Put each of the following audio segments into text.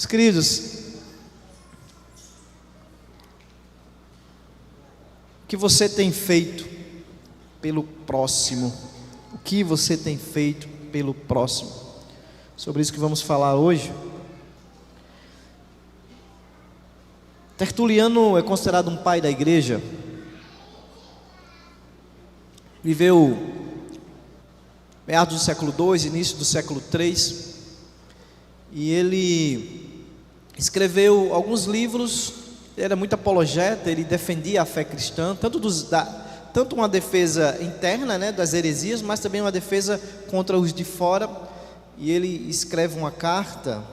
Meus queridos, o que você tem feito pelo próximo? O que você tem feito pelo próximo? Sobre isso que vamos falar hoje. Tertuliano é considerado um pai da igreja. Viveu meados do século II, início do século III, e ele escreveu alguns livros. Ele era muito apologeta, ele defendia a fé cristã, tanto uma defesa interna, das heresias, mas também uma defesa contra os de fora. E ele escreve uma carta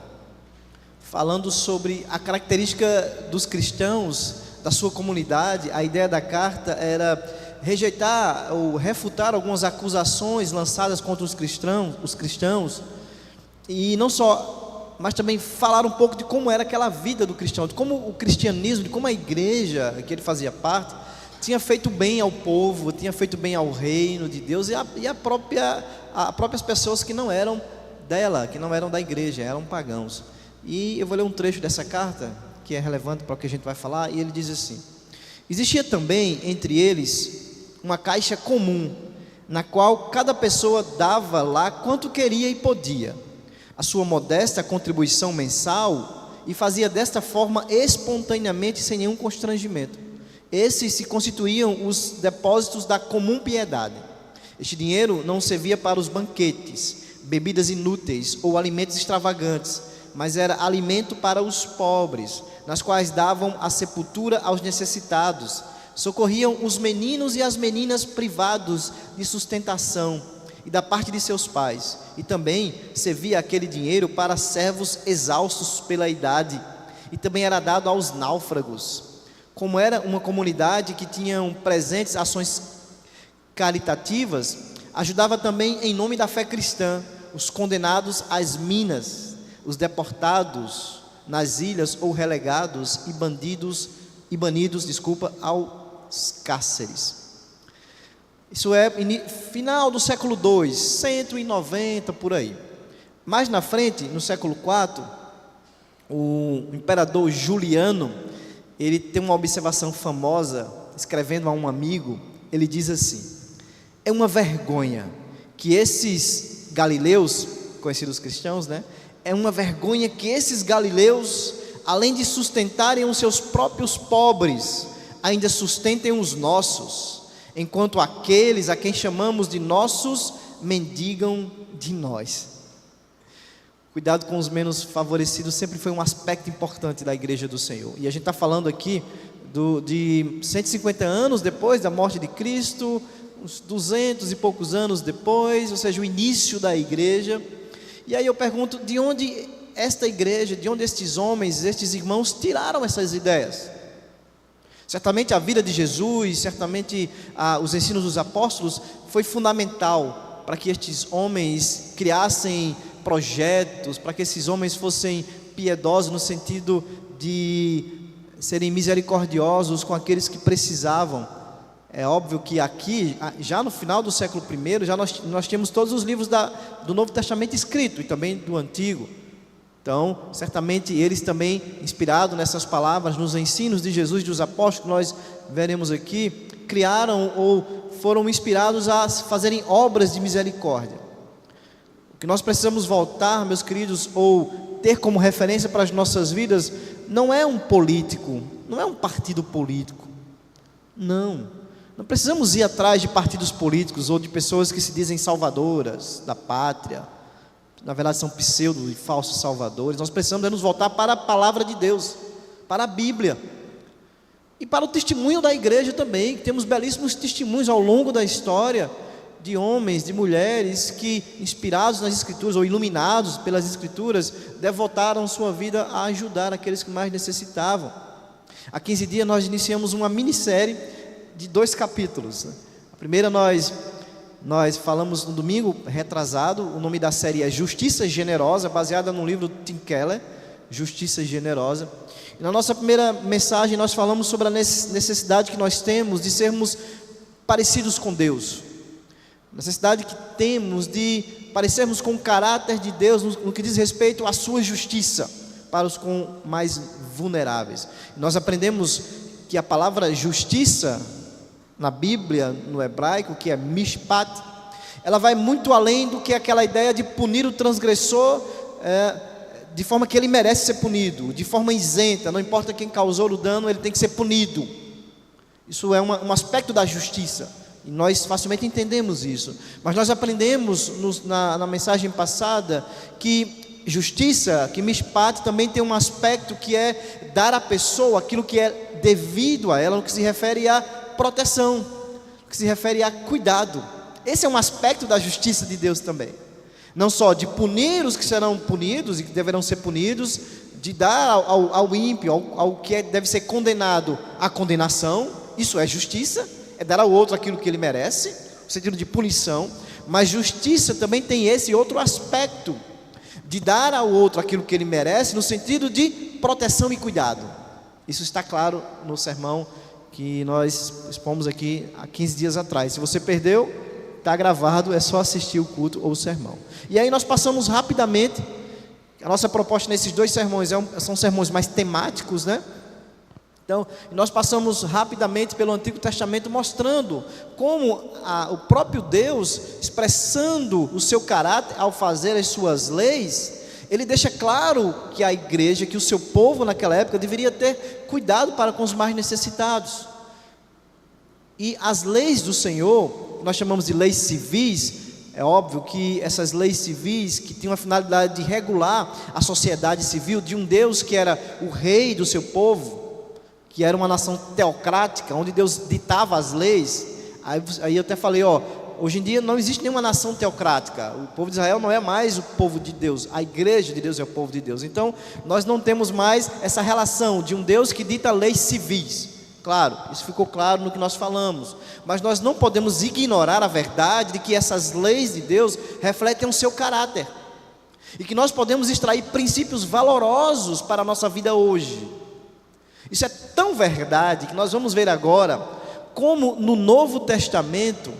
falando sobre a característica dos cristãos, da sua comunidade. A ideia da carta era rejeitar ou refutar algumas acusações lançadas contra os cristãos, e não só, mas também falar um pouco de como era aquela vida do cristão, de como o cristianismo, de como a igreja que ele fazia parte, tinha feito bem ao povo, tinha feito bem ao reino de Deus e a próprias pessoas que não eram dela, que não eram da igreja, eram pagãos. E eu vou ler um trecho dessa carta, que é relevante para o que a gente vai falar, e ele diz assim: existia também entre eles uma caixa comum, na qual cada pessoa dava lá quanto queria e podia, a sua modesta contribuição mensal, e fazia desta forma espontaneamente, sem nenhum constrangimento. Esses se constituíam os depósitos da comum piedade. Este dinheiro não servia para os banquetes, bebidas inúteis ou alimentos extravagantes, mas era alimento para os pobres, nas quais davam a sepultura aos necessitados, socorriam os meninos e as meninas privados de sustentação e da parte de seus pais, e também servia aquele dinheiro para servos exaustos pela idade, e também era dado aos náufragos. Como era uma comunidade que tinham presentes ações caritativas, ajudava também em nome da fé cristã os condenados às minas, os deportados nas ilhas ou relegados e banidos aos cárceres. Isso é final do século II, 190 por aí. Mais na frente, no século IV, o imperador Juliano, ele tem uma observação famosa, escrevendo a um amigo. Ele diz assim: é uma vergonha que esses galileus, conhecidos cristãos, é uma vergonha que esses galileus, além de sustentarem os seus próprios pobres, ainda sustentem os nossos, enquanto aqueles a quem chamamos de nossos mendigam de nós. Cuidado com os menos favorecidos sempre foi um aspecto importante da igreja do Senhor. E a gente está falando aqui de 150 anos depois da morte de Cristo, uns 200 e poucos anos depois, ou seja, o início da igreja. E aí eu pergunto, de onde esta igreja, de onde estes homens, estes irmãos tiraram essas ideias? Certamente a vida de Jesus, certamente os ensinos dos apóstolos foi fundamental para que estes homens criassem projetos, para que esses homens fossem piedosos no sentido de serem misericordiosos com aqueles que precisavam. É óbvio que aqui, já no final do século I, já nós temos todos os livros do Novo Testamento escrito e também do Antigo. Então, certamente eles também, inspirados nessas palavras, nos ensinos de Jesus e dos apóstolos que nós veremos aqui, criaram ou foram inspirados a fazerem obras de misericórdia. O que nós precisamos voltar, meus queridos, ou ter como referência para as nossas vidas, não é um político, não é um partido político. Não precisamos ir atrás de partidos políticos ou de pessoas que se dizem salvadoras da pátria. Na verdade são pseudo e falsos salvadores. Nós precisamos nos voltar para a palavra de Deus, para a Bíblia e para o testemunho da igreja também, que temos belíssimos testemunhos ao longo da história de homens, de mulheres que, inspirados nas escrituras ou iluminados pelas escrituras, devotaram sua vida a ajudar aqueles que mais necessitavam. Há 15 dias nós iniciamos uma minissérie de 2 capítulos. A primeira nós falamos no domingo retrasado. O nome da série é Justiça Generosa, baseada no livro de Tim Keller, Justiça Generosa. E na nossa primeira mensagem nós falamos sobre a necessidade que nós temos de sermos parecidos com Deus, necessidade que temos de parecermos com o caráter de Deus no que diz respeito à sua justiça, para os mais vulneráveis. Nós aprendemos que a palavra justiça na Bíblia, no hebraico, que é mishpat, ela vai muito além do que aquela ideia de punir o transgressor de forma que ele merece ser punido, de forma isenta, não importa quem causou o dano, ele tem que ser punido. Isso é um aspecto da justiça, e nós facilmente entendemos isso. Mas nós aprendemos na mensagem passada que justiça, que mishpat, também tem um aspecto que é dar à pessoa aquilo que é devido a ela, no que se refere à proteção, no que se refere a cuidado. Esse é um aspecto da justiça de Deus também. Não só de punir os que serão punidos e que deverão ser punidos, de dar ao ímpio, ao que deve ser condenado, a condenação. Isso é justiça, é dar ao outro aquilo que ele merece, no sentido de punição. Mas justiça também tem esse outro aspecto, de dar ao outro aquilo que ele merece, no sentido de proteção e cuidado. Isso está claro no sermão que nós expomos aqui há 15 dias atrás. Se você perdeu, está gravado, é só assistir o culto ou o sermão. E aí nós passamos rapidamente. A nossa proposta nesses dois sermões são sermões mais temáticos, né? Então, nós passamos rapidamente pelo Antigo Testamento, mostrando como o próprio Deus, expressando o seu caráter ao fazer as suas leis, ele deixa claro que a igreja, que o seu povo naquela época deveria ter cuidado para com os mais necessitados. E as leis do Senhor, nós chamamos de leis civis. É óbvio que essas leis civis, que tinham a finalidade de regular a sociedade civil de um Deus que era o rei do seu povo, que era uma nação teocrática, onde Deus ditava as leis. Aí eu até falei, hoje em dia não existe nenhuma nação teocrática. O povo de Israel não é mais o povo de Deus, a igreja de Deus é o povo de Deus. Então nós não temos mais essa relação de um Deus que dita leis civis. Claro, isso ficou claro no que nós falamos, mas nós não podemos ignorar a verdade de que essas leis de Deus refletem o seu caráter, e que nós podemos extrair princípios valorosos para a nossa vida hoje. Isso é tão verdade que nós vamos ver agora como no Novo Testamento,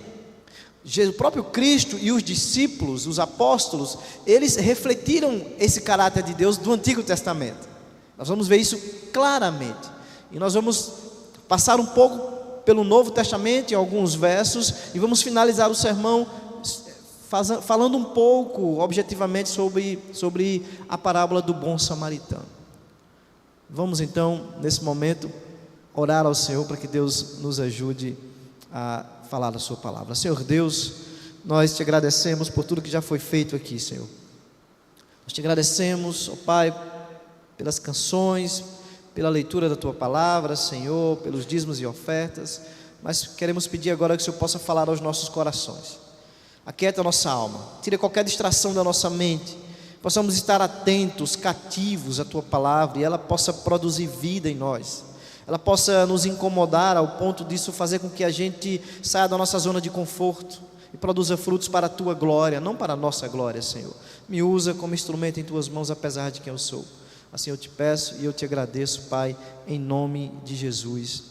o próprio Cristo e os discípulos, os apóstolos, eles refletiram esse caráter de Deus do Antigo Testamento. Nós vamos ver isso claramente, e nós vamos passar um pouco pelo Novo Testamento em alguns versos, e vamos finalizar o sermão falando um pouco objetivamente sobre a parábola do bom samaritano. Vamos então, nesse momento, orar ao Senhor para que Deus nos ajude a falar a sua palavra. Senhor Deus, nós te agradecemos por tudo que já foi feito aqui, Senhor. Nós te agradecemos, ó Pai, pelas canções, pela leitura da tua palavra, Senhor, pelos dízimos e ofertas, mas queremos pedir agora que o Senhor possa falar aos nossos corações. Aquieta a nossa alma, tira qualquer distração da nossa mente, possamos estar atentos, cativos à tua palavra, e ela possa produzir vida em nós, ela possa nos incomodar ao ponto disso fazer com que a gente saia da nossa zona de conforto e produza frutos para a tua glória, não para a nossa glória, Senhor. Me usa como instrumento em tuas mãos, apesar de quem eu sou. Assim eu te peço e eu te agradeço, Pai, em nome de Jesus,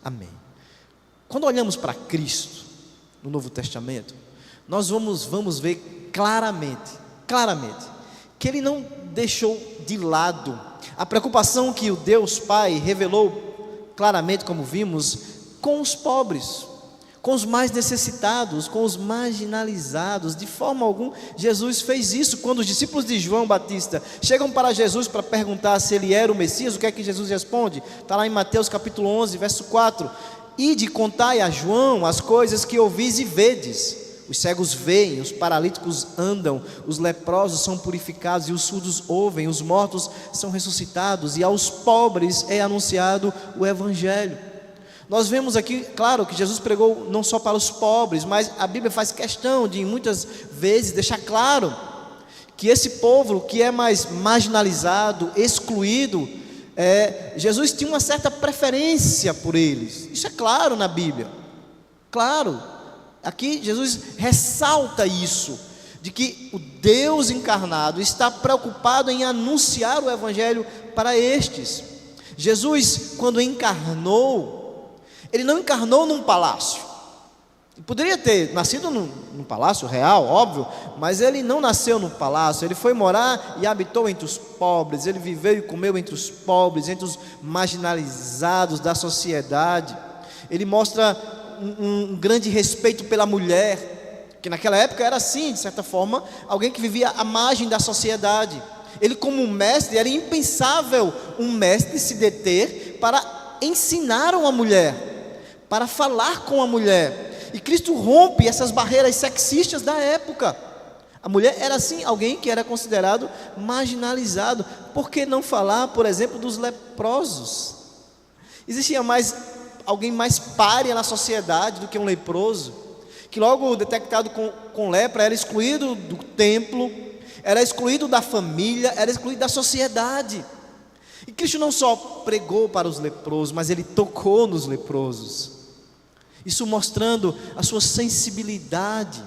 amém. Quando olhamos para Cristo no Novo Testamento, nós vamos ver claramente, que Ele não deixou de lado a preocupação que o Deus Pai revelou claramente, como vimos, com os pobres, com os mais necessitados, com os marginalizados. De forma alguma, Jesus fez isso. Quando os discípulos de João Batista chegam para Jesus para perguntar se ele era o Messias, o que é que Jesus responde? Está lá em Mateus capítulo 11, verso 4: Ide, contai a João as coisas que ouvis e vedes. Os cegos veem, os paralíticos andam, os leprosos são purificados e os surdos ouvem, os mortos são ressuscitados, e aos pobres é anunciado o Evangelho. Nós vemos aqui, claro, que Jesus pregou não só para os pobres, mas a Bíblia faz questão de muitas vezes deixar claro que esse povo que é mais marginalizado, excluído, Jesus tinha uma certa preferência por eles. Isso é claro na Bíblia, claro. Aqui Jesus ressalta isso, de que o Deus encarnado está preocupado em anunciar o Evangelho para estes. Jesus, quando encarnou, Ele não encarnou num palácio, Poderia ter nascido num palácio real, óbvio, mas ele não nasceu no palácio, ele foi morar e habitou entre os pobres, ele viveu e comeu entre os pobres, entre os marginalizados da sociedade. Ele mostra um grande respeito pela mulher, que naquela época era assim, de certa forma, alguém que vivia à margem da sociedade. Ele, como mestre, era impensável um mestre se deter para ensinar uma mulher, para falar com a mulher. E Cristo rompe essas barreiras sexistas da época. A mulher era assim, alguém que era considerado marginalizado. Por que não falar, por exemplo, dos leprosos? Existia alguém mais pária na sociedade do que um leproso, que logo detectado com lepra era excluído do templo, era excluído da família, era excluído da sociedade. E Cristo não só pregou para os leprosos, mas Ele tocou nos leprosos. Isso mostrando a sua sensibilidade.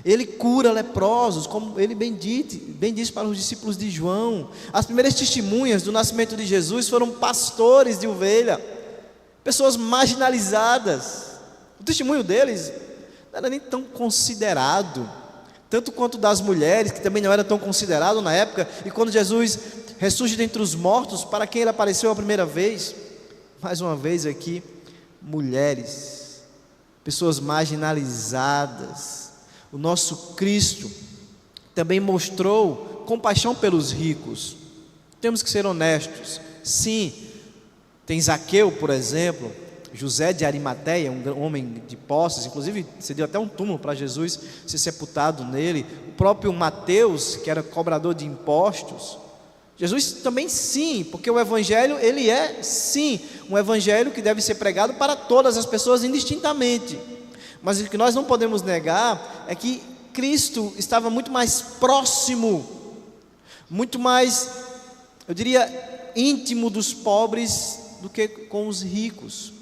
Ele cura leprosos, como ele bem disse para os discípulos de João. As primeiras testemunhas do nascimento de Jesus foram pastores de ovelha, pessoas marginalizadas. O testemunho deles não era nem tão considerado, tanto quanto das mulheres, que também não era tão considerado na época. E quando Jesus ressurge dentre os mortos, para quem ele apareceu a primeira vez? Mais uma vez aqui, mulheres, pessoas marginalizadas. O nosso Cristo também mostrou compaixão pelos ricos. Temos que ser honestos. Sim, tem Zaqueu, por exemplo, José de Arimateia, um homem de posses, inclusive cedeu até um túmulo para Jesus ser sepultado nele. O próprio Mateus, que era cobrador de impostos. Jesus também sim, porque o evangelho, ele é sim um evangelho que deve ser pregado para todas as pessoas indistintamente. Mas o que nós não podemos negar é que Cristo estava muito mais próximo, muito mais, eu diria, íntimo dos pobres do que com os ricos.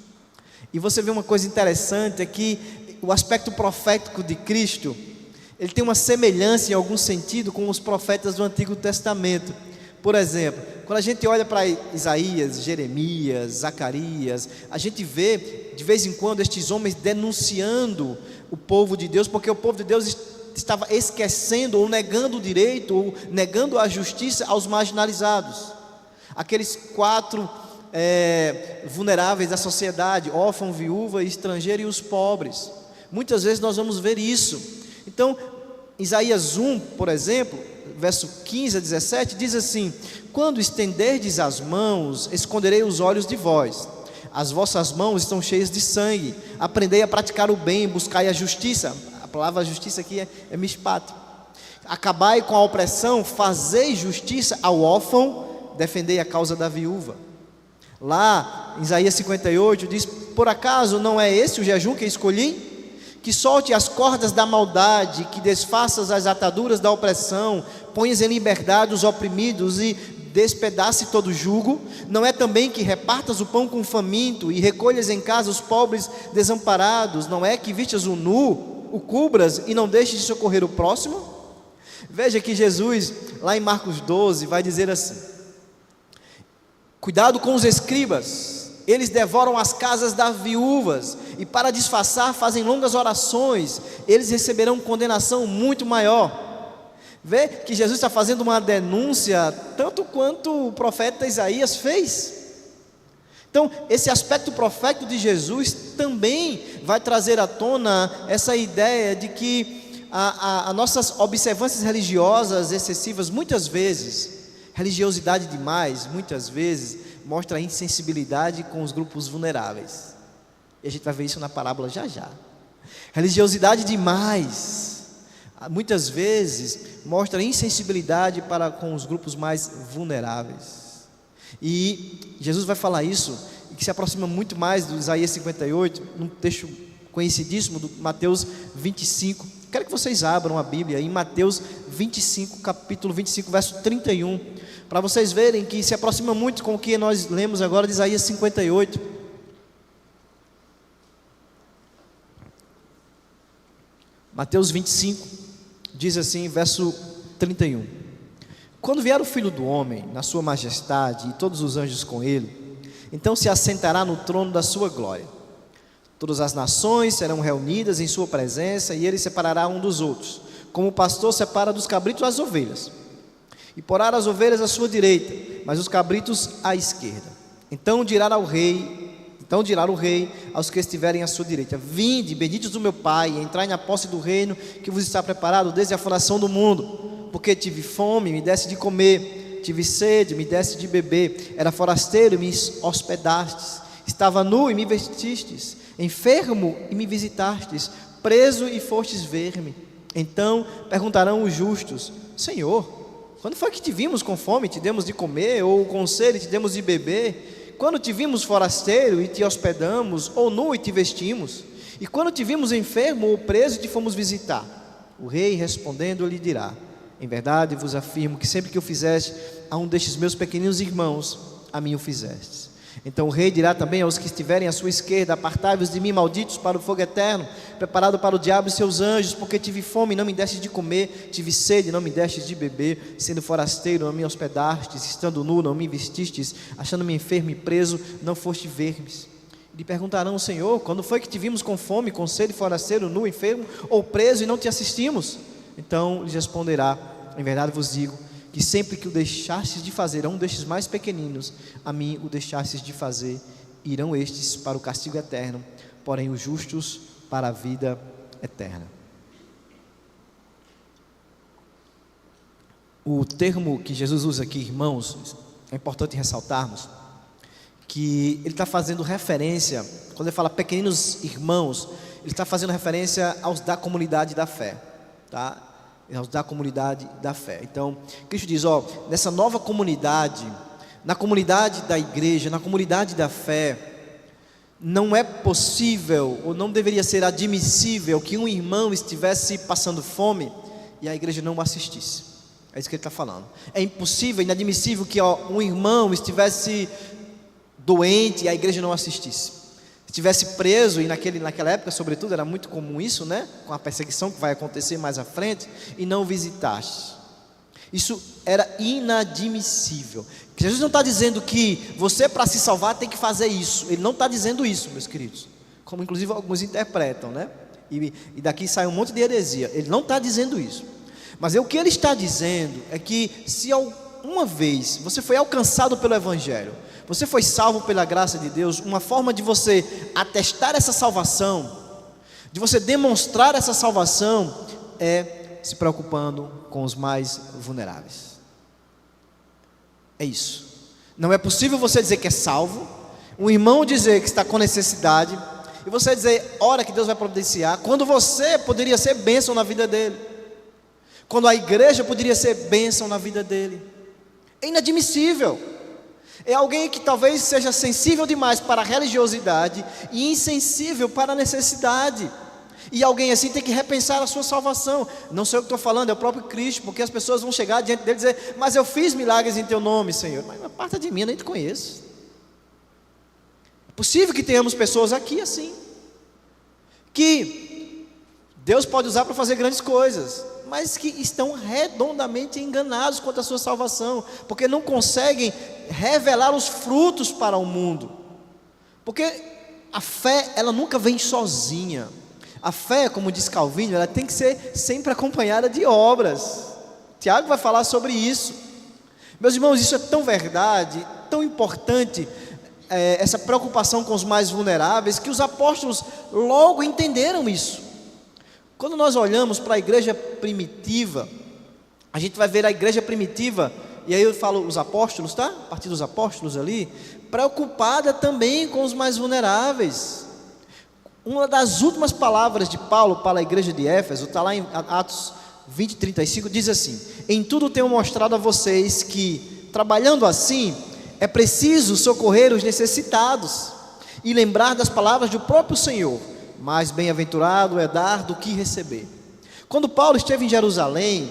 E você vê uma coisa interessante, é que o aspecto profético de Cristo, ele tem uma semelhança em algum sentido com os profetas do Antigo Testamento. Por exemplo, quando a gente olha para Isaías, Jeremias, Zacarias, a gente vê de vez em quando estes homens denunciando o povo de Deus, porque o povo de Deus estava esquecendo ou negando o direito, ou negando a justiça aos marginalizados. Aqueles 4 vulneráveis da sociedade: órfão, viúva, estrangeiro e os pobres. Muitas vezes nós vamos ver isso. Então, Isaías 1, por exemplo, verso 15 a 17, diz assim: quando estenderdes as mãos, esconderei os olhos de vós. As vossas mãos estão cheias de sangue. Aprendei a praticar o bem, buscai a justiça. A palavra justiça aqui é mishpat. Acabai com a opressão, fazei justiça ao órfão, defendei a causa da viúva. Lá em Isaías 58 diz: por acaso não é esse o jejum que escolhi? Que solte as cordas da maldade, que desfaças as ataduras da opressão, ponhas em liberdade os oprimidos e despedace todo jugo. Não é também que repartas o pão com o faminto e recolhas em casa os pobres desamparados? Não é que vistas o nu, o cubras e não deixes de socorrer o próximo? Veja que Jesus, lá em Marcos 12, vai dizer assim: cuidado com os escribas, eles devoram as casas das viúvas e para disfarçar fazem longas orações, eles receberão condenação muito maior. Vê que Jesus está fazendo uma denúncia tanto quanto o profeta Isaías fez. Então esse aspecto profético de Jesus também vai trazer à tona essa ideia de que as nossas observâncias religiosas excessivas, muitas vezes, religiosidade demais, muitas vezes mostra insensibilidade com os grupos vulneráveis. E a gente vai ver isso na parábola já já. Religiosidade demais, muitas vezes, mostra insensibilidade para com os grupos mais vulneráveis. E Jesus vai falar isso, e que se aproxima muito mais do Isaías 58, num texto conhecidíssimo do Mateus 25. Quero que vocês abram a Bíblia em Mateus 25, capítulo 25, verso 31, para vocês verem que se aproxima muito com o que nós lemos agora de Isaías 58. Mateus 25, diz assim, verso 31: quando vier o Filho do Homem, na sua majestade, e todos os anjos com ele, então se assentará no trono da sua glória. Todas as nações serão reunidas em sua presença, e ele separará um dos outros, como o pastor separa dos cabritos as ovelhas, e porá as ovelhas à sua direita, mas os cabritos à esquerda. Então dirá o rei aos que estiverem à sua direita: vinde, benditos do meu Pai, entrai na posse do reino que vos está preparado desde a fundação do mundo. Porque tive fome, me deste de comer, tive sede, me deste de beber, era forasteiro e me hospedastes, estava nu e me vestistes, enfermo e me visitastes, preso e fostes ver-me. Então perguntarão os justos: Senhor, quando foi que te vimos com fome e te demos de comer, ou com sede e te demos de beber? Quando te vimos forasteiro e te hospedamos, ou nu e te vestimos? E quando te vimos enfermo ou preso e te fomos visitar? O rei respondendo lhe dirá: em verdade vos afirmo que sempre que o fizeste a um destes meus pequeninos irmãos, a mim o fizestes. Então o rei dirá também aos que estiverem à sua esquerda: apartai-vos de mim, malditos, para o fogo eterno, preparado para o diabo e seus anjos, porque tive fome e não me destes de comer, tive sede e não me destes de beber, sendo forasteiro não me hospedastes, estando nu não me vestistes, achando-me enfermo e preso não foste ver-me. Lhe perguntarão: Senhor, quando foi que te vimos com fome, com sede, forasteiro, nu, enfermo ou preso e não te assistimos? Então lhes responderá: em verdade vos digo que sempre que o deixastes de fazer a um destes mais pequeninos, a mim o deixastes de fazer. Irão estes para o castigo eterno, porém os justos para a vida eterna. O termo que Jesus usa aqui, irmãos, é importante ressaltarmos que ele está fazendo referência, quando ele fala pequeninos irmãos, ele está fazendo referência aos da comunidade da fé, tá? Aos da comunidade da fé. Então, Cristo diz: nessa nova comunidade, na comunidade da igreja, na comunidade da fé, não é possível, ou não deveria ser admissível, que um irmão estivesse passando fome e a igreja não o assistisse. É isso que ele está falando. É impossível, inadmissível que um irmão estivesse doente e a igreja não assistisse. Estivesse preso, e naquela época, sobretudo, era muito comum isso, né? Com a perseguição que vai acontecer mais à frente, e não visitaste. Isso era inadmissível. Jesus não está dizendo que você, para se salvar, tem que fazer isso. Ele não está dizendo isso, meus queridos, como inclusive alguns interpretam, né? E daqui sai um monte de heresia. Ele não está dizendo isso. Mas o que ele está dizendo é que se alguma vez você foi alcançado pelo Evangelho, você foi salvo pela graça de Deus, uma forma de você atestar essa salvação, de você demonstrar essa salvação, é se preocupando com os mais vulneráveis. É isso. Não é possível você dizer que é salvo, um irmão dizer que está com necessidade, e você dizer: ora que Deus vai providenciar, quando você poderia ser bênção na vida dele, quando a igreja poderia ser bênção na vida dele. É inadmissível. É alguém que talvez seja sensível demais para a religiosidade e insensível para a necessidade. E alguém assim tem que repensar a sua salvação. Não sou eu que estou falando, é o próprio Cristo, porque as pessoas vão chegar diante dele e dizer: mas eu fiz milagres em teu nome, Senhor. Mas aparta de mim, eu nem te conheço. É possível que tenhamos pessoas aqui assim, que Deus pode usar para fazer grandes coisas, mas que estão redondamente enganados quanto à sua salvação, porque não conseguem revelar os frutos para o mundo. Porque a fé, ela nunca vem sozinha. A fé, como diz Calvino, ela tem que ser sempre acompanhada de obras. Tiago vai falar sobre isso. Meus irmãos, isso é tão verdade, tão importante, essa preocupação com os mais vulneráveis, que os apóstolos logo entenderam isso. Quando nós olhamos para a igreja primitiva, a gente vai ver a igreja primitiva, e aí eu falo os apóstolos, tá? A partir dos apóstolos ali, preocupada também com os mais vulneráveis. Uma das últimas palavras de Paulo para a igreja de Éfeso, está lá em Atos 20, 35, diz assim: em tudo tenho mostrado a vocês que, trabalhando assim, é preciso socorrer os necessitados, e lembrar das palavras do próprio Senhor: mais bem-aventurado é dar do que receber. Quando Paulo esteve em Jerusalém,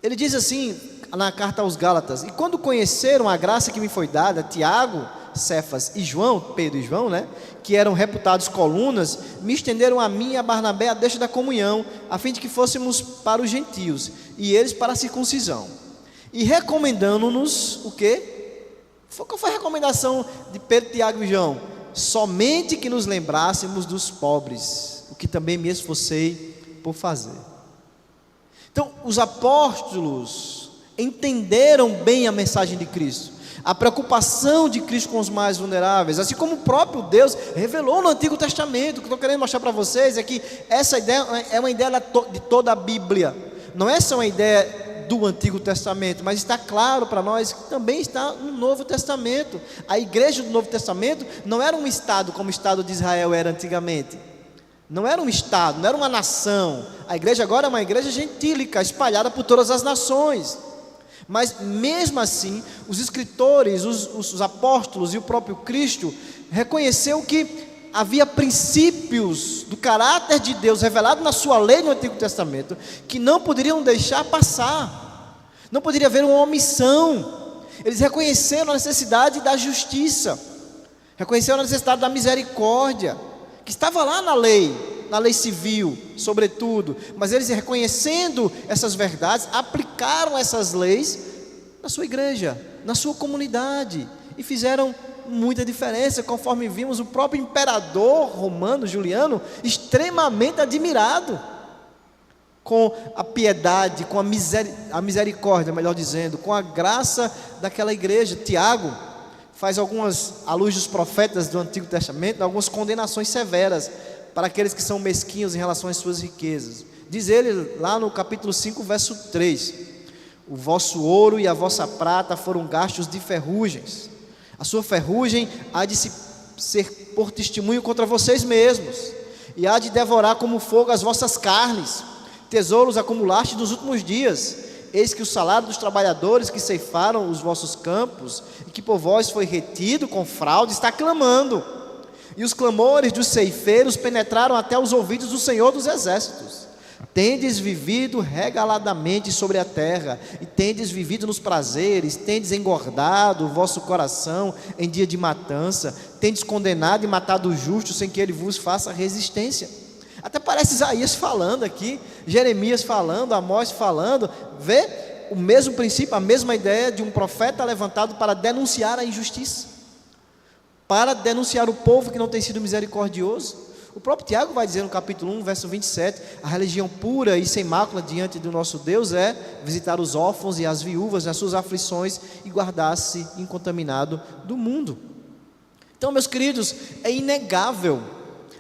ele diz assim, na carta aos Gálatas: e quando conheceram a graça que me foi dada, Tiago, Cefas e João, Pedro e João, né, que eram reputados colunas, me estenderam a mim e a Barnabé a deixa da comunhão, a fim de que fôssemos para os gentios, e eles para a circuncisão. E recomendando-nos o quê? Qual foi a recomendação de Pedro, Tiago e João? somente que nos lembrássemos dos pobres, o que também me esforcei por fazer. Então, os apóstolos entenderam bem a mensagem de Cristo, a preocupação de Cristo com os mais vulneráveis, assim como o próprio Deus revelou no Antigo Testamento. O que eu estou querendo mostrar para vocês é que essa ideia é uma ideia de toda a Bíblia, não é só uma ideia do Antigo Testamento, mas está claro para nós que também está no Novo Testamento. A igreja do Novo Testamento não era um estado como o estado de Israel era antigamente, não era um estado, não era uma nação. A igreja agora é uma igreja gentílica, espalhada por todas as nações. Mas mesmo assim, os escritores, os apóstolos e o próprio Cristo reconheceu que havia princípios do caráter de Deus revelado na sua lei no Antigo Testamento que não poderiam deixar passar, não poderia haver uma omissão. Eles reconheceram a necessidade da justiça, reconheceram a necessidade da misericórdia, que estava lá na lei civil, sobretudo, mas eles, reconhecendo essas verdades, aplicaram essas leis na sua igreja, na sua comunidade, e fizeram muita diferença, conforme vimos o próprio imperador romano, Juliano, extremamente admirado com a piedade, com a misericórdia, melhor dizendo, com a graça daquela igreja. Tiago faz à luz dos profetas do Antigo Testamento, algumas condenações severas para aqueles que são mesquinhos em relação às suas riquezas. Diz ele lá no capítulo 5, verso 3: o vosso ouro e a vossa prata foram gastos de ferrugens, a sua ferrugem há de ser por testemunho contra vocês mesmos, e há de devorar como fogo as vossas carnes. Tesouros acumulaste nos últimos dias. Eis que o salário dos trabalhadores que ceifaram os vossos campos, e que por vós foi retido com fraude, está clamando. E os clamores dos ceifeiros penetraram até os ouvidos do Senhor dos Exércitos. Tendes vivido regaladamente sobre a terra, e tendes vivido nos prazeres, tendes engordado o vosso coração em dia de matança, tendes condenado e matado o justo sem que ele vos faça resistência. Até parece Isaías falando aqui, Jeremias falando, Amós falando. Vê o mesmo princípio, a mesma ideia de um profeta levantado para denunciar a injustiça, para denunciar o povo que não tem sido misericordioso. O próprio Tiago vai dizer no capítulo 1, verso 27, a religião pura e sem mácula diante do nosso Deus é visitar os órfãos e as viúvas nas suas aflições e guardar-se incontaminado do mundo. Então, meus queridos, é inegável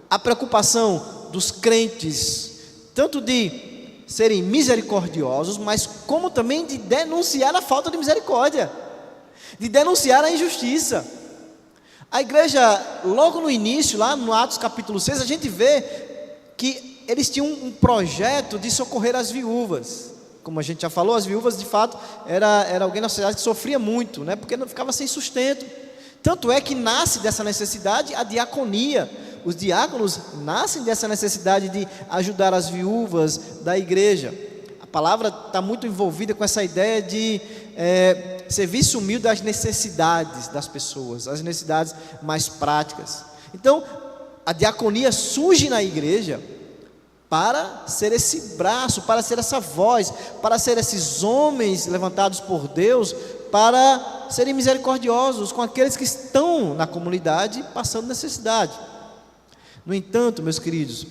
a preocupação dos crentes, tanto de serem misericordiosos, mas como também de denunciar a falta de misericórdia, de denunciar a injustiça. A igreja, logo no início, lá no Atos capítulo 6, a gente vê que eles tinham um projeto de socorrer as viúvas. Como a gente já falou, as viúvas de fato era alguém na sociedade que sofria muito, né? Porque não ficava sem sustento. Tanto é que nasce dessa necessidade a diaconia. Os diáconos nascem dessa necessidade de ajudar as viúvas da igreja. A palavra está muito envolvida com essa ideia de serviço humilde às necessidades das pessoas, as necessidades mais práticas. Então, a diaconia surge na igreja para ser esse braço, para ser essa voz, para ser esses homens levantados por Deus, para serem misericordiosos com aqueles que estão na comunidade passando necessidade. No entanto, meus queridos,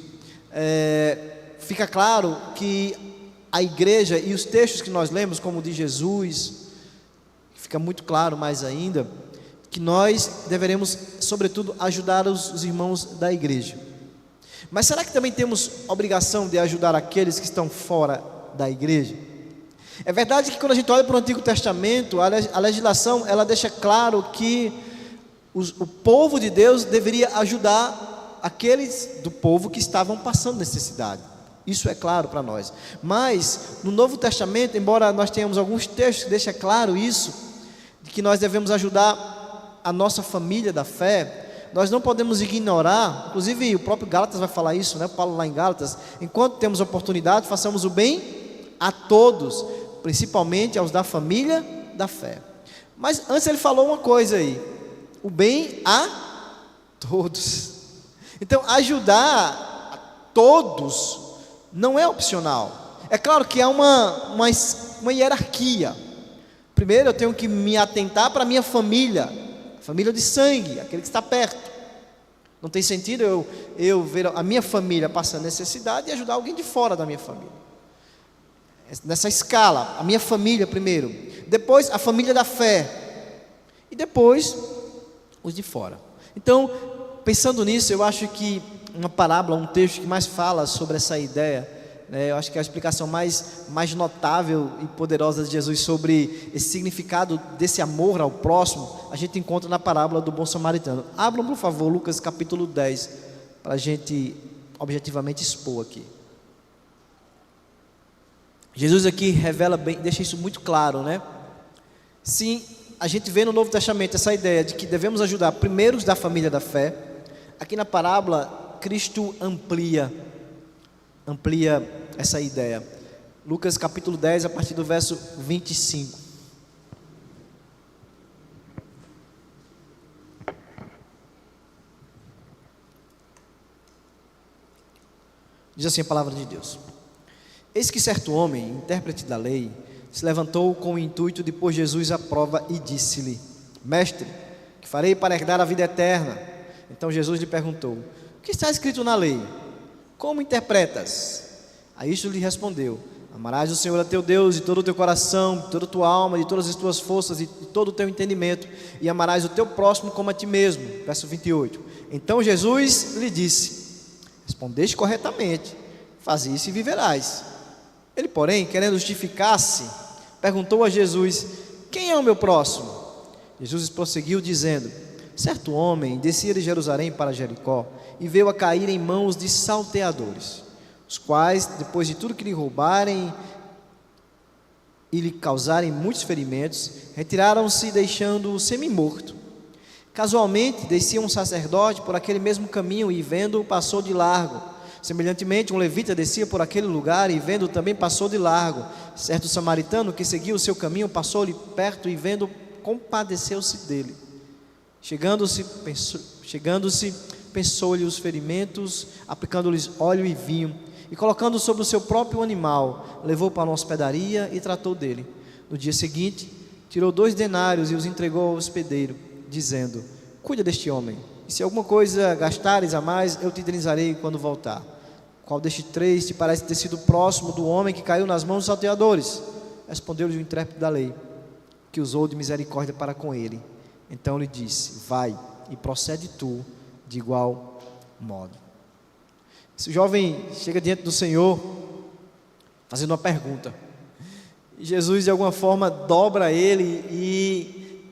fica claro que a igreja e os textos que nós lemos, como o de Jesus, fica muito claro mais ainda, que nós deveremos, sobretudo, ajudar os irmãos da igreja. Mas será que também temos obrigação de ajudar aqueles que estão fora da igreja? É verdade que quando a gente olha para o Antigo Testamento, a legislação, ela deixa claro que o povo de Deus deveria ajudar aqueles do povo que estavam passando necessidade. Isso é claro para nós. Mas no Novo Testamento, embora nós tenhamos alguns textos que deixam claro isso, de que nós devemos ajudar a nossa família da fé, nós não podemos ignorar, inclusive o próprio Gálatas vai falar isso, né? Paulo lá em Gálatas, enquanto temos oportunidade, façamos o bem a todos, principalmente aos da família da fé. Mas antes ele falou uma coisa aí, o bem a todos. Então ajudar a todos não é opcional. É claro que há uma hierarquia. Primeiro eu tenho que me atentar para a minha família, família de sangue, aquele que está perto. Não tem sentido eu ver a minha família passando necessidade e ajudar alguém de fora da minha família. Nessa escala, a minha família primeiro, depois a família da fé, e depois os de fora. Então, pensando nisso, eu acho que uma parábola, um texto que mais fala sobre essa ideia, né, eu acho que é a explicação mais notável e poderosa de Jesus sobre esse significado desse amor ao próximo, a gente encontra na parábola do bom samaritano. Abram, por favor, Lucas capítulo 10, para a gente objetivamente expor aqui. Jesus aqui revela bem, deixa isso muito claro, né? Sim, a gente vê no Novo Testamento essa ideia de que devemos ajudar primeiro os da família da fé. Aqui na parábola, Cristo amplia essa ideia. Lucas capítulo 10, a partir do verso 25. Diz assim a palavra de Deus: Eis que certo homem, intérprete da lei, se levantou com o intuito de pôr Jesus à prova e disse-lhe: Mestre, que farei para herdar a vida eterna? Então Jesus lhe perguntou: O que está escrito na lei? Como interpretas? A isto lhe respondeu: Amarás o Senhor a teu Deus de todo o teu coração, de toda a tua alma, de todas as tuas forças e de todo o teu entendimento, e amarás o teu próximo como a ti mesmo. Verso 28. Então Jesus lhe disse: Respondeste corretamente, faze isso e viverás. Ele, porém, querendo justificar-se, perguntou a Jesus: Quem é o meu próximo? Jesus prosseguiu dizendo: Certo homem descia de Jerusalém para Jericó e veio a cair em mãos de salteadores, os quais, depois de tudo que lhe roubarem e lhe causarem muitos ferimentos, retiraram-se deixando-o semi-morto. Casualmente descia um sacerdote por aquele mesmo caminho e, vendo-o, passou de largo. Semelhantemente, um levita descia por aquele lugar e, vendo, também passou de largo. Certo samaritano que seguia o seu caminho passou-lhe perto e, vendo, compadeceu-se dele. Chegando-se, pensou-lhe os ferimentos, aplicando-lhes óleo e vinho, e colocando sobre o seu próprio animal, levou para uma hospedaria e tratou dele. No dia seguinte, tirou 2 denários e os entregou ao hospedeiro, dizendo: Cuida deste homem, e se alguma coisa gastares a mais, eu te indenizarei quando voltar. Qual destes 3 te parece ter sido próximo do homem que caiu nas mãos dos salteadores? Respondeu-lhe o intérprete da lei, que usou de misericórdia para com ele. Então lhe disse: Vai e procede tu de igual modo. Esse jovem chega diante do Senhor fazendo uma pergunta, e Jesus de alguma forma dobra ele, e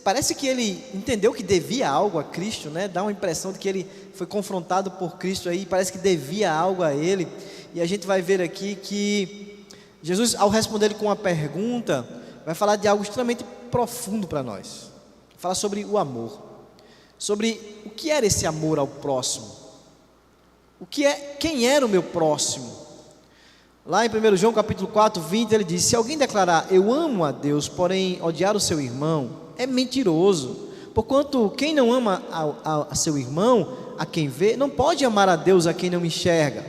parece que ele entendeu que devia algo a Cristo, né? Dá uma impressão de que ele foi confrontado por Cristo aí, parece que devia algo a ele. E a gente vai ver aqui que Jesus, ao responder com uma pergunta, vai falar de algo extremamente profundo para nós. Fala sobre o amor, sobre o que era esse amor ao próximo. Quem era o meu próximo? Lá em 1 João capítulo 4, 20, ele diz: Se alguém declarar eu amo a Deus, porém odiar o seu irmão, é mentiroso. Porquanto quem não ama a seu irmão, a quem vê, não pode amar a Deus a quem não enxerga.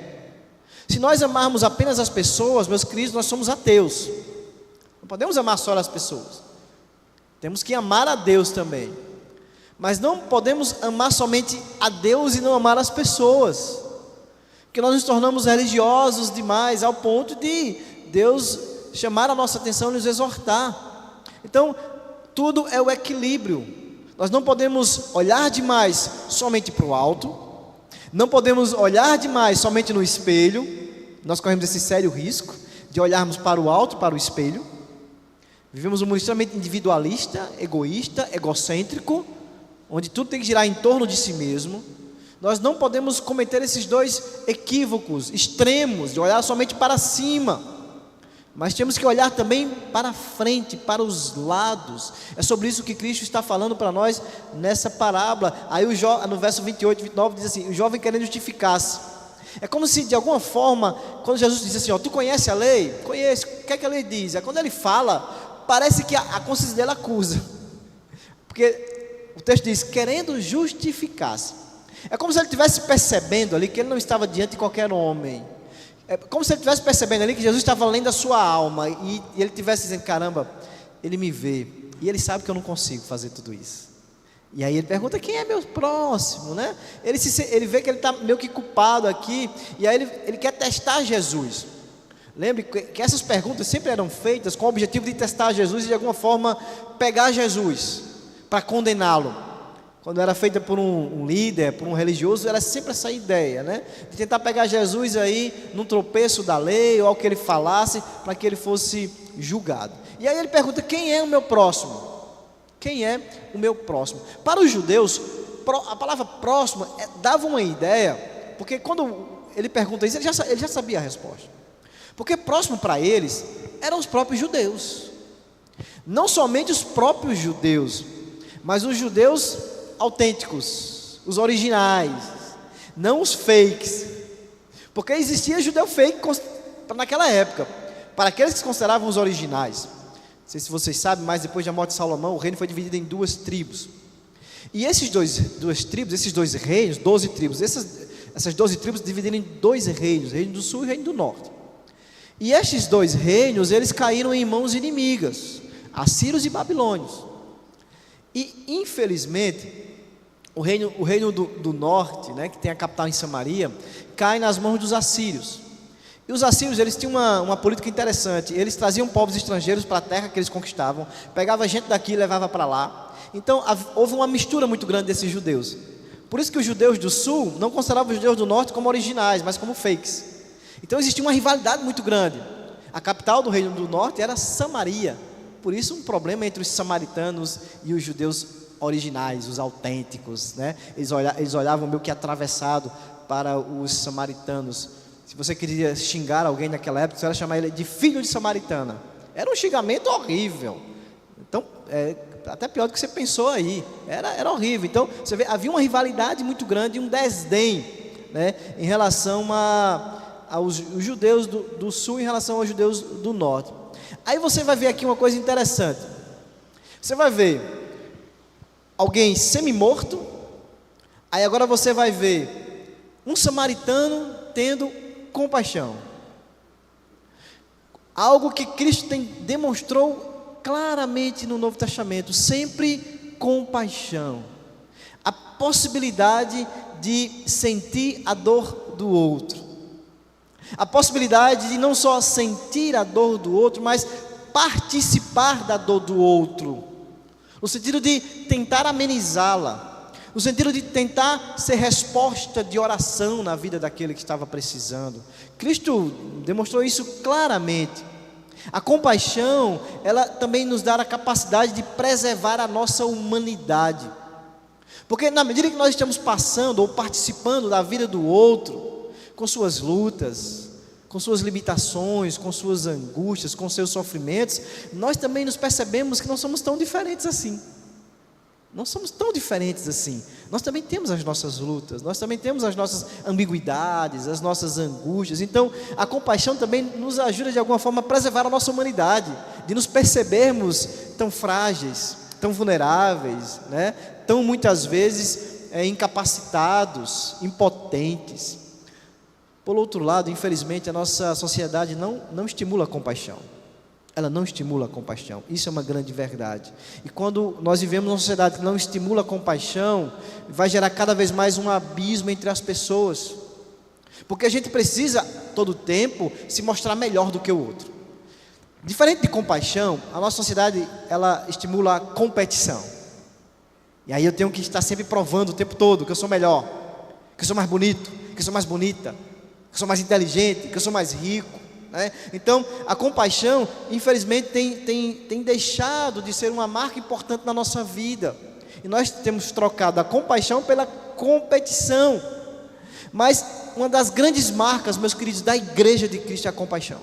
Se nós amarmos apenas as pessoas, meus queridos, nós somos ateus. Não podemos amar só as pessoas, temos que amar a Deus também. Mas não podemos amar somente a Deus e não amar as pessoas, porque nós nos tornamos religiosos demais, ao ponto de Deus chamar a nossa atenção e nos exortar. Então, tudo é o equilíbrio. Nós não podemos olhar demais somente para o alto, não podemos olhar demais somente no espelho. Nós corremos esse sério risco de olharmos para o alto, para o espelho. Vivemos um mundo extremamente individualista, egoísta, egocêntrico, onde tudo tem que girar em torno de si mesmo. Nós não podemos cometer esses 2 equívocos extremos, de olhar somente para cima, mas temos que olhar também para frente, para os lados. É sobre isso que Cristo está falando para nós nessa parábola. Aí no verso 28, 29 diz assim: o jovem querendo justificar-se. É como se de alguma forma, quando Jesus diz assim: tu conhece a lei? Conheço. O que é que a lei diz? É quando ele fala, parece que a consciência dele acusa, porque o texto diz: querendo justificar-se. É como se ele estivesse percebendo ali que ele não estava diante de qualquer homem. É como se ele estivesse percebendo ali que Jesus estava além da sua alma, e ele estivesse dizendo: caramba, ele me vê, e ele sabe que eu não consigo fazer tudo isso, E aí ele pergunta: quem é meu próximo, né? Ele vê que ele está meio que culpado aqui, e aí ele quer testar Jesus. Lembre que essas perguntas sempre eram feitas com o objetivo de testar Jesus e de alguma forma pegar Jesus para condená-lo. Quando era feita por um líder, por um religioso, era sempre essa ideia, né? De tentar pegar Jesus aí num tropeço da lei, ou ao que ele falasse, para que ele fosse julgado. E aí ele pergunta: quem é o meu próximo? Quem é o meu próximo? Para os judeus, a palavra próximo dava uma ideia, porque quando ele pergunta isso, ele já sabia a resposta. Porque próximo para eles eram os próprios judeus. Não somente os próprios judeus, mas os judeus autênticos, os originais, não os fakes. Porque existia judeu fake naquela época, para aqueles que se consideravam os originais. Não sei se vocês sabem, mas depois da morte de Salomão, o reino foi dividido em 2 tribos. E esses duas tribos, esses 2 reinos, 12 tribos, essas 12 tribos dividiram em 2 reinos, reino do sul e reino do norte. E estes 2 reinos, eles caíram em mãos inimigas, assírios e babilônios. E infelizmente, o reino do norte, né, que tem a capital em Samaria, cai nas mãos dos assírios. E os assírios, eles tinham uma política interessante. Eles traziam povos estrangeiros para a terra que eles conquistavam, pegavam gente daqui e levava para lá. Então houve uma mistura muito grande desses judeus. Por isso que os judeus do sul não consideravam os judeus do norte como originais, mas como fakes. Então existia uma rivalidade muito grande. A capital do reino do norte era Samaria. Por isso um problema entre os samaritanos e os judeus originais, os autênticos, né? Eles olhavam meio que atravessado para os samaritanos. Se você queria xingar alguém naquela época, você era chamar ele de filho de samaritana. Era um xingamento horrível. Então, até pior do que você pensou aí. Era horrível. Então, você vê, havia uma rivalidade muito grande, um desdém, né, em relação aos judeus do sul em relação aos judeus do norte. Aí você vai ver aqui uma coisa interessante. Você vai ver alguém semi-morto. Aí agora você vai ver um samaritano tendo compaixão. Algo que Cristo demonstrou claramente no Novo Testamento, sempre compaixão. A possibilidade de sentir a dor do outro. A possibilidade de não só sentir a dor do outro, mas participar da dor do outro. No sentido de tentar amenizá-la. No sentido de tentar ser resposta de oração na vida daquele que estava precisando. Cristo demonstrou isso claramente. A compaixão, ela também nos dá a capacidade de preservar a nossa humanidade. Porque na medida que nós estamos passando ou participando da vida do outro, com suas lutas, com suas limitações, com suas angústias, com seus sofrimentos, nós também nos percebemos que não somos tão diferentes assim. Não somos tão diferentes assim. Nós também temos as nossas lutas, nós também temos as nossas ambiguidades, as nossas angústias. Então, a compaixão também nos ajuda de alguma forma a preservar a nossa humanidade, de nos percebermos tão frágeis, tão vulneráveis, né? Tão muitas vezes incapacitados, impotentes. Por outro lado, infelizmente, a nossa sociedade não estimula a compaixão. Ela não estimula a compaixão. Isso é uma grande verdade. E quando nós vivemos numa sociedade que não estimula a compaixão, vai gerar cada vez mais um abismo entre as pessoas. Porque a gente precisa, todo tempo, se mostrar melhor do que o outro. Diferente de compaixão, a nossa sociedade, ela estimula a competição. E aí eu tenho que estar sempre provando o tempo todo que eu sou melhor, que eu sou mais bonito, que eu sou mais bonita, que eu sou mais inteligente, que eu sou mais rico. Então, a compaixão, infelizmente, tem deixado de ser uma marca importante na nossa vida. E nós temos trocado a compaixão pela competição. Mas uma das grandes marcas, meus queridos, da igreja de Cristo é a compaixão.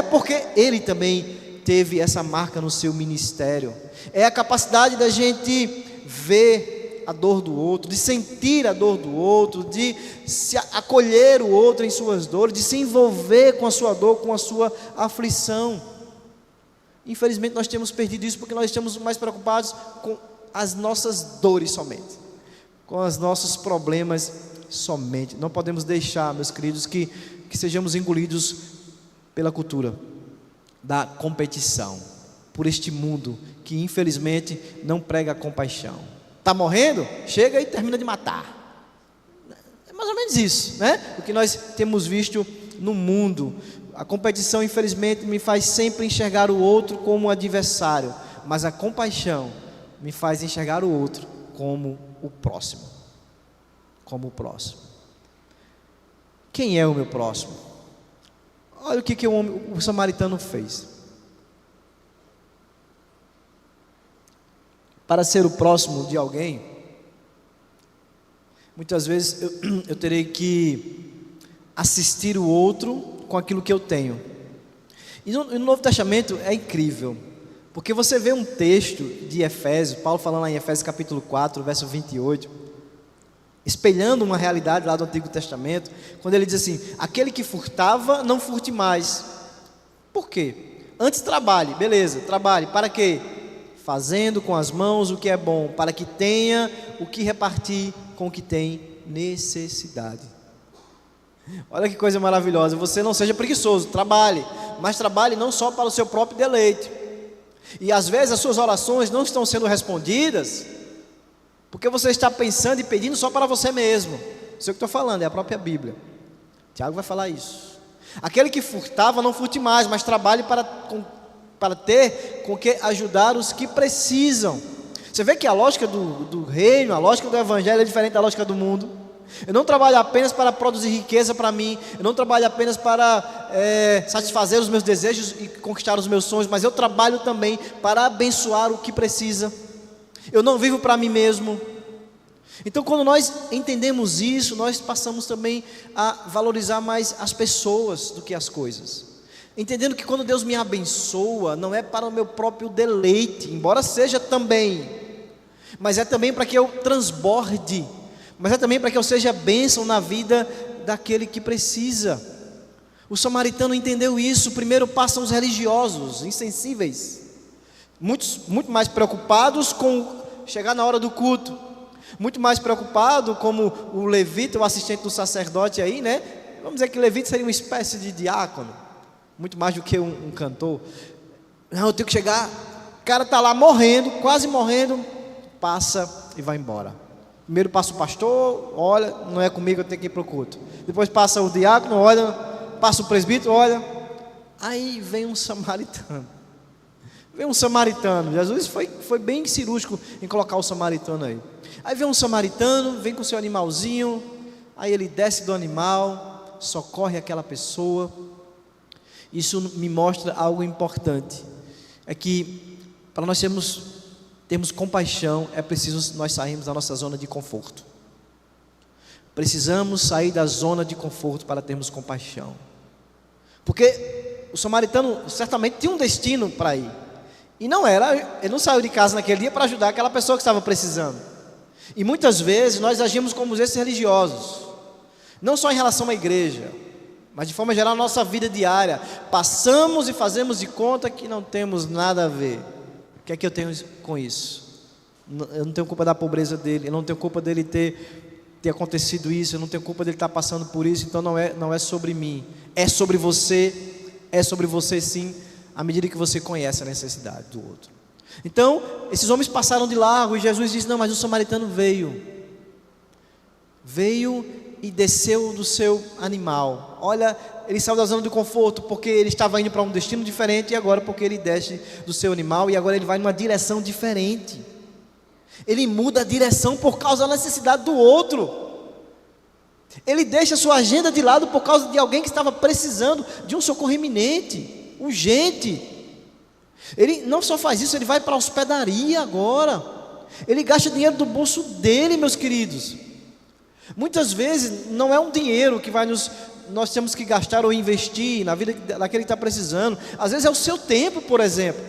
Porque Ele também teve essa marca no seu ministério. É a capacidade da gente ver a dor do outro, de sentir a dor do outro, de se acolher o outro em suas dores, de se envolver com a sua dor, com a sua aflição. Infelizmente nós temos perdido isso porque nós estamos mais preocupados com as nossas dores somente, com os nossos problemas somente. Não podemos deixar, meus queridos, que sejamos engolidos pela cultura da competição, por este mundo que infelizmente não prega a compaixão. Está morrendo? Chega e termina de matar. É mais ou menos isso, né? O que nós temos visto no mundo. A competição, infelizmente, me faz sempre enxergar o outro como um adversário, mas a compaixão me faz enxergar o outro como o próximo. Como o próximo. Quem é o meu próximo? Olha o que o samaritano fez. Para ser o próximo de alguém, muitas vezes eu terei que assistir o outro com aquilo que eu tenho. E no Novo Testamento é incrível, porque você vê um texto de Efésios, Paulo falando lá em Efésios capítulo 4, verso 28, espelhando uma realidade lá do Antigo Testamento, quando ele diz assim: aquele que furtava, não furte mais. Por quê? Antes trabalhe, beleza, trabalhe, para quê? Fazendo com as mãos o que é bom, para que tenha o que repartir com o que tem necessidade. Olha que coisa maravilhosa. Você não seja preguiçoso, trabalhe, mas trabalhe não só para o seu próprio deleite. E às vezes as suas orações não estão sendo respondidas porque você está pensando e pedindo só para você mesmo. Isso é o que estou falando, é a própria Bíblia. Tiago vai falar isso. Aquele que furtava, não furte mais, mas trabalhe para ter com que ajudar os que precisam. Você vê que a lógica do reino, a lógica do evangelho é diferente da lógica do mundo. Eu não trabalho apenas para produzir riqueza para mim, eu não trabalho apenas para satisfazer os meus desejos e conquistar os meus sonhos, mas eu trabalho também para abençoar o que precisa. Eu não vivo para mim mesmo. Então, quando nós entendemos isso, nós passamos também a valorizar mais as pessoas do que as coisas. Entendendo que quando Deus me abençoa, não é para o meu próprio deleite, embora seja também, mas é também para que eu transborde, mas é também para que eu seja bênção na vida daquele que precisa. O samaritano entendeu isso. Primeiro passam os religiosos, insensíveis, muito mais preocupados com chegar na hora do culto, muito mais preocupado como o levita, o assistente do sacerdote aí, né? Vamos dizer que o levita seria uma espécie de diácono, muito mais do que um cantor. Não, eu tenho que chegar, o cara está lá morrendo, quase morrendo, passa e vai embora. Primeiro passa o pastor, olha, não é comigo, eu tenho que ir para o culto. Depois passa o diácono, olha, passa o presbítero, olha. Aí vem um samaritano. Vem um samaritano. Jesus foi bem cirúrgico em colocar o samaritano aí. Aí vem um samaritano, vem com seu animalzinho, aí ele desce do animal, socorre aquela pessoa. Isso me mostra algo importante. É que para nós termos compaixão, é preciso nós sairmos da nossa zona de conforto. Precisamos sair da zona de conforto para termos compaixão. Porque o samaritano certamente tinha um destino para ir. E ele não saiu de casa naquele dia para ajudar aquela pessoa que estava precisando. E muitas vezes nós agimos como esses religiosos, não só em relação à igreja, mas de forma geral na nossa vida diária. Passamos e fazemos de conta que não temos nada a ver. O que é que eu tenho com isso? Eu não tenho culpa da pobreza dele, eu não tenho culpa dele ter acontecido isso, eu não tenho culpa dele estar passando por isso, então não é sobre mim, é sobre você sim, à medida que você conhece a necessidade do outro. Então, esses homens passaram de largo e Jesus disse: não, mas o samaritano veio e desceu do seu animal. Olha, ele saiu da zona de conforto porque ele estava indo para um destino diferente, e agora porque ele desce do seu animal e agora ele vai numa direção diferente. Ele muda a direção por causa da necessidade do outro. Ele deixa a sua agenda de lado por causa de alguém que estava precisando de um socorro iminente, urgente. Ele não só faz isso, ele vai para a hospedaria agora. Ele gasta dinheiro do bolso dele, meus queridos. Muitas vezes não é um dinheiro que nós temos que gastar ou investir na vida daquele que está precisando. Às vezes é o seu tempo, por exemplo.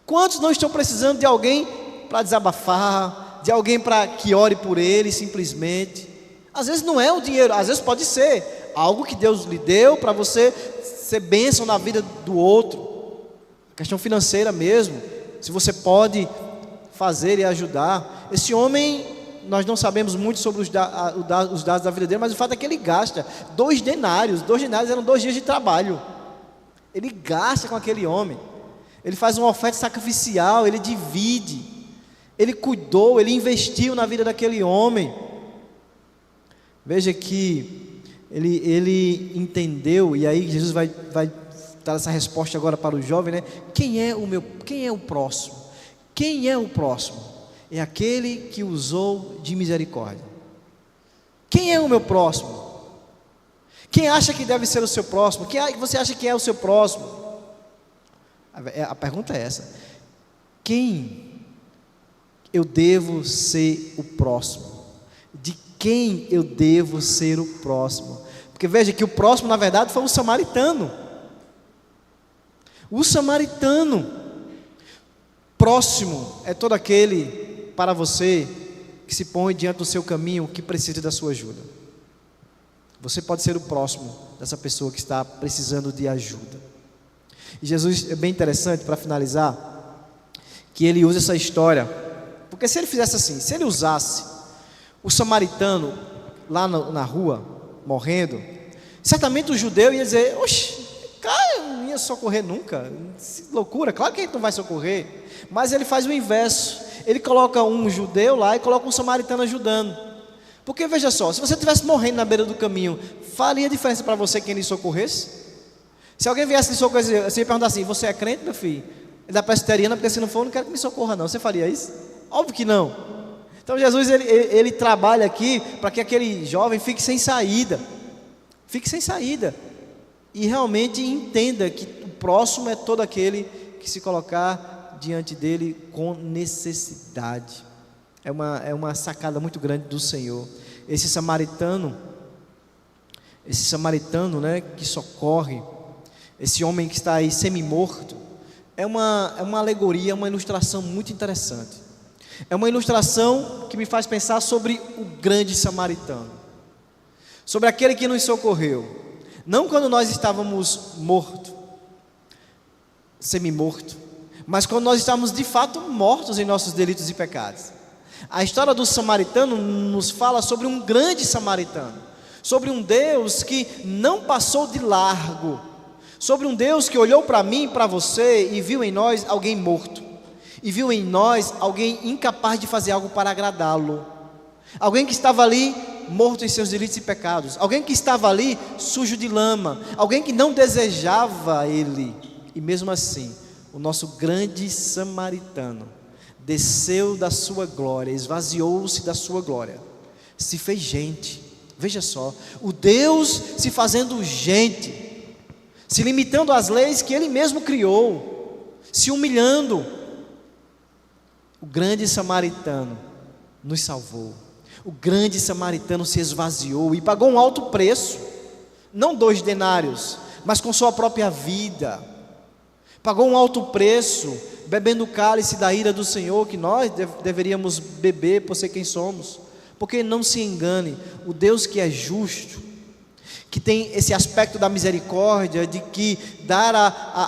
Quantos não estão precisando de alguém para desabafar, de alguém para que ore por ele simplesmente? Às vezes não é o dinheiro, às vezes pode ser algo que Deus lhe deu para você ser bênção na vida do outro, questão financeira mesmo, se você pode fazer e ajudar. Esse homem, nós não sabemos muito sobre os dados da vida dele, mas o fato é que ele gasta 2 denários. 2 denários eram 2 dias de trabalho. Ele gasta com aquele homem. Ele faz uma oferta sacrificial, ele divide. Ele cuidou, ele investiu na vida daquele homem. Veja que ele entendeu, e aí Jesus vai dar essa resposta agora para o jovem, né? Quem é o próximo? Quem é o próximo? É aquele que usou de misericórdia. Quem é o meu próximo? Quem acha que deve ser o seu próximo? Quem você acha que é o seu próximo? A pergunta é essa: quem eu devo ser o próximo? De quem eu devo ser o próximo? Porque veja que o próximo, na verdade, foi o samaritano. O samaritano. Próximo é todo aquele para você que se põe diante do seu caminho, que precisa da sua ajuda. Você pode ser o próximo dessa pessoa que está precisando de ajuda. E Jesus, é bem interessante, para finalizar, que ele usa essa história, porque se ele fizesse assim, se ele usasse o samaritano lá na rua, morrendo, certamente o judeu ia dizer: oxe, cara, eu não ia socorrer nunca, loucura, claro que ele não vai socorrer. Mas ele faz o inverso, ele coloca um judeu lá e coloca um samaritano ajudando. Porque veja só, se você estivesse morrendo na beira do caminho, faria diferença para você quem lhe socorresse? Se alguém viesse lhe socorrer, você ia perguntar assim: você é crente, meu filho? É da presbiteriana, porque se não for, eu não quero que me socorra não. Você faria isso? Óbvio que não. Então Jesus, ele trabalha aqui para que aquele jovem fique sem saída. Fique sem saída. E realmente entenda que o próximo é todo aquele que se colocar diante dele com necessidade. É uma sacada muito grande do Senhor. Esse samaritano, né, que socorre, esse homem que está aí semi-morto, é uma alegoria, uma ilustração muito interessante. É uma ilustração que me faz pensar sobre o grande samaritano, sobre aquele que nos socorreu, não quando nós estávamos mortos, semi-morto, mas quando nós estávamos de fato mortos em nossos delitos e pecados. A história do samaritano nos fala sobre um grande samaritano, sobre um Deus que não passou de largo, sobre um Deus que olhou para mim e para você e viu em nós alguém morto, e viu em nós alguém incapaz de fazer algo para agradá-lo, alguém que estava ali morto em seus delitos e pecados, alguém que estava ali sujo de lama, alguém que não desejava ele, e mesmo assim, o nosso grande samaritano desceu da sua glória, esvaziou-se da sua glória, se fez gente. Veja só, o Deus se fazendo gente, se limitando às leis que Ele mesmo criou, se humilhando. O grande samaritano nos salvou. O grande samaritano se esvaziou e pagou um alto preço, não 2 denários, mas com sua própria vida. Pagou um alto preço, bebendo o cálice da ira do Senhor, que nós deveríamos beber por ser quem somos. Porque não se engane, o Deus que é justo, que tem esse aspecto da misericórdia, de que dar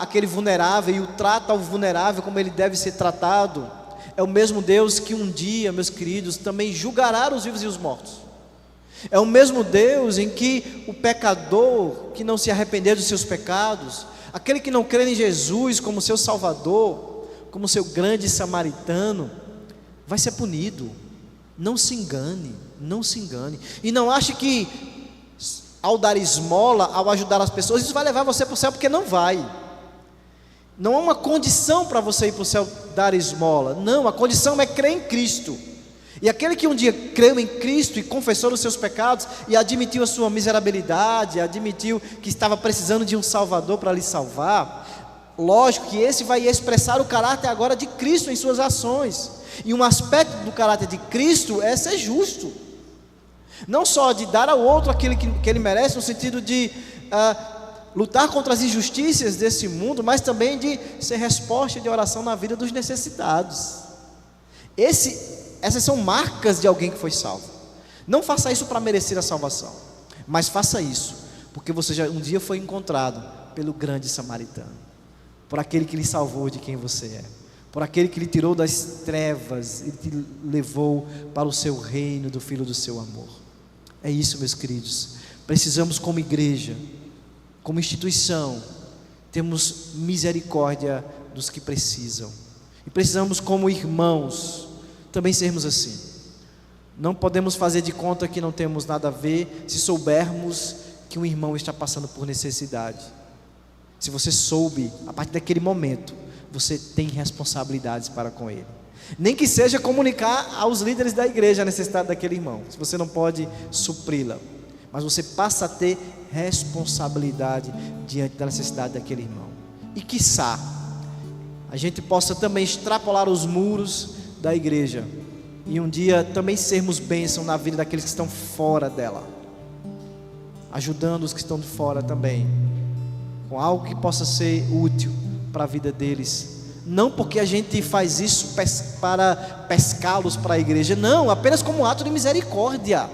aquele vulnerável e o trata ao vulnerável como ele deve ser tratado, é o mesmo Deus que um dia, meus queridos, também julgará os vivos e os mortos. É o mesmo Deus em que o pecador que não se arrepender dos seus pecados, aquele que não crê em Jesus como seu Salvador, como seu grande samaritano, vai ser punido. Não se engane, não se engane. E não ache que ao dar esmola, ao ajudar as pessoas, isso vai levar você para o céu, porque não vai. Não há uma condição para você ir para o céu dar esmola. Não, a condição é crer em Cristo. E aquele que um dia creu em Cristo e confessou os seus pecados e admitiu a sua miserabilidade, admitiu que estava precisando de um Salvador para lhe salvar, lógico que esse vai expressar o caráter agora de Cristo em suas ações. E um aspecto do caráter de Cristo é ser justo, não só de dar ao outro aquilo que ele merece, no sentido de lutar contra as injustiças desse mundo, mas também de ser resposta de oração na vida dos necessitados. Essas são marcas de alguém que foi salvo. Não faça isso para merecer a salvação, mas faça isso porque você já um dia foi encontrado pelo grande samaritano, por aquele que lhe salvou de quem você é, por aquele que lhe tirou das trevas e te levou para o seu reino do Filho do seu amor. É isso, meus queridos. Precisamos, como igreja, como instituição, temos misericórdia dos que precisam, e precisamos, como irmãos, também sermos assim. Não podemos fazer de conta que não temos nada a ver, se soubermos que um irmão está passando por necessidade. Se você soube, a partir daquele momento, você tem responsabilidades para com ele. Nem que seja comunicar aos líderes da igreja a necessidade daquele irmão, se você não pode supri-la, mas você passa a ter responsabilidade diante da necessidade daquele irmão. E quiçá a gente possa também extrapolar os muros da igreja e um dia também sermos bênção na vida daqueles que estão fora dela, ajudando os que estão de fora também, com algo que possa ser útil para a vida deles. Não porque a gente faz isso para pescá-los para a igreja, não, apenas como um ato de misericórdia.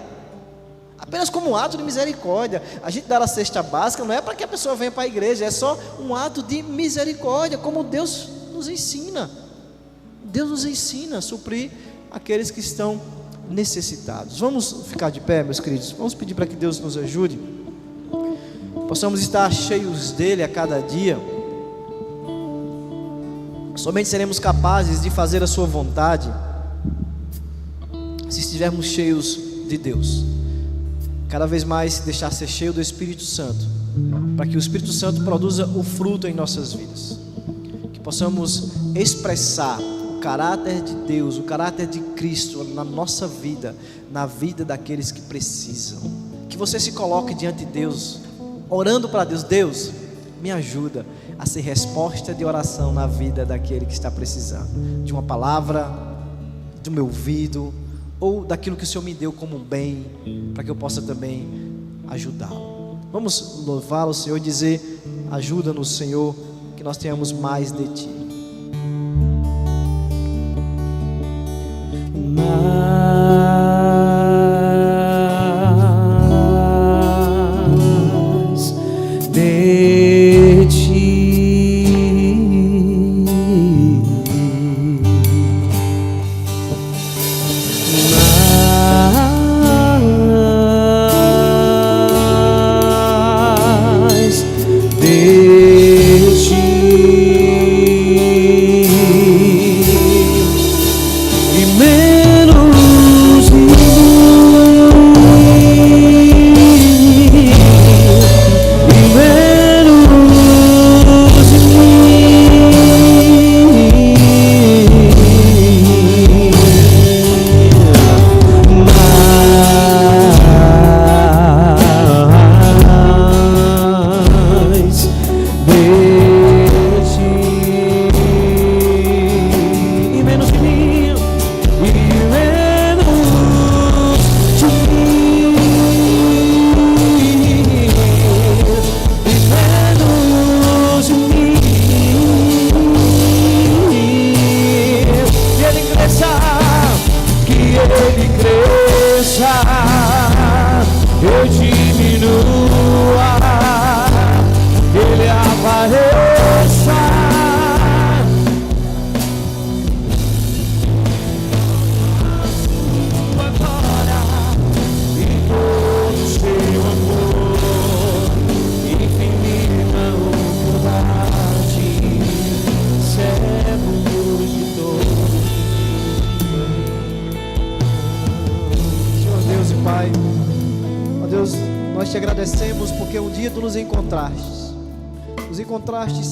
Apenas como um ato de misericórdia. A gente dá a cesta básica não é para que a pessoa venha para a igreja, é só um ato de misericórdia, como Deus nos ensina. Deus nos ensina a suprir aqueles que estão necessitados. Vamos ficar de pé, meus queridos. Vamos pedir para que Deus nos ajude, possamos estar cheios dele a cada dia. Somente seremos capazes de fazer a sua vontade se estivermos cheios de Deus. Cada vez mais deixar ser cheio do Espírito Santo, para que o Espírito Santo produza o fruto em nossas vidas, que possamos expressar o caráter de Deus, o caráter de Cristo na nossa vida, na vida daqueles que precisam. Que você se coloque diante de Deus, orando para Deus: Deus, me ajuda a ser resposta de oração na vida daquele que está precisando de uma palavra, do meu ouvido, ou daquilo que o Senhor me deu como um bem, para que eu possa também ajudá-lo. Vamos louvá-lo, Senhor, e dizer: ajuda-nos, Senhor, que nós tenhamos mais de Ti.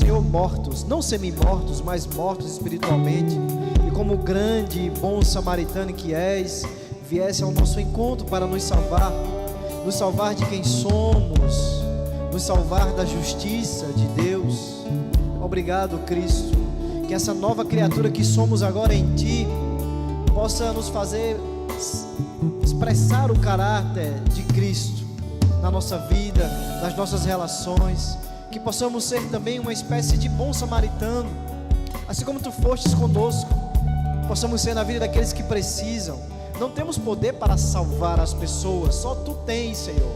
Senhor, mortos, não semi-mortos, mas mortos espiritualmente, e como grande e bom samaritano que és, viesse ao nosso encontro para nos salvar de quem somos, nos salvar da justiça de Deus. Obrigado, Cristo, que essa nova criatura que somos agora em Ti possa nos fazer expressar o caráter de Cristo na nossa vida, nas nossas relações, que possamos ser também uma espécie de bom samaritano, assim como Tu fostes conosco, possamos ser na vida daqueles que precisam. Não temos poder para salvar as pessoas, só Tu tens, Senhor,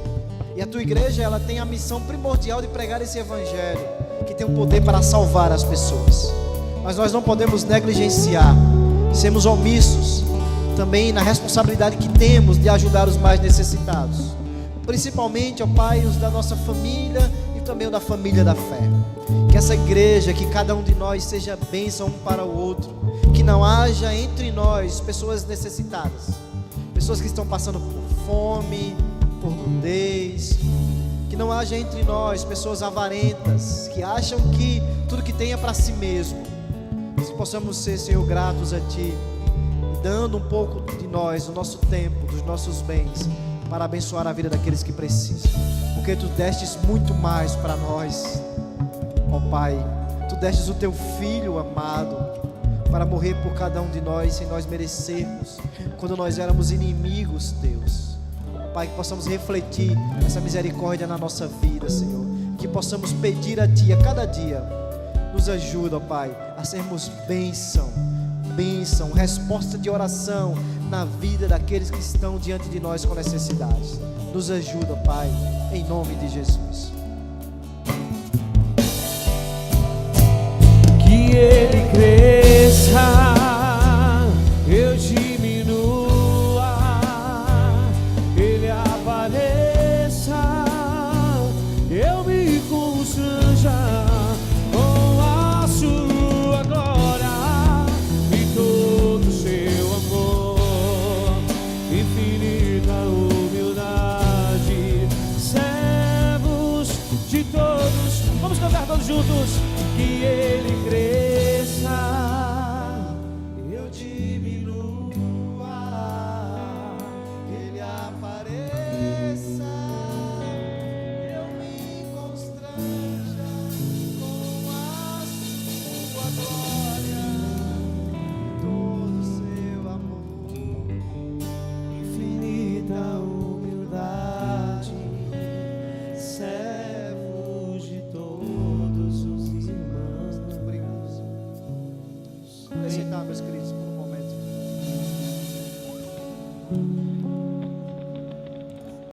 e a Tua igreja, ela tem a missão primordial de pregar esse evangelho, que tem o poder para salvar as pessoas, mas nós não podemos negligenciar, sermos omissos também na responsabilidade que temos de ajudar os mais necessitados, principalmente, ó Pai, os da nossa família e e também o da família da fé. Que essa igreja, que cada um de nós seja bênção um para o outro, que não haja entre nós pessoas necessitadas, pessoas que estão passando por fome, por nudez, que não haja entre nós pessoas avarentas, que acham que tudo que tem é para si mesmo. Que possamos ser, Senhor, gratos a Ti, dando um pouco de nós, do nosso tempo, dos nossos bens, para abençoar a vida daqueles que precisam, porque Tu destes muito mais para nós, ó Pai. Tu destes o Teu Filho amado para morrer por cada um de nós, sem nós merecermos, quando nós éramos inimigos Teus. Pai, que possamos refletir essa misericórdia na nossa vida, Senhor, que possamos pedir a Ti a cada dia. Nos ajuda, ó Pai, a sermos bênção, resposta de oração na vida daqueles que estão diante de nós com necessidades. Nos ajuda, Pai, em nome de Jesus. Que Ele crê.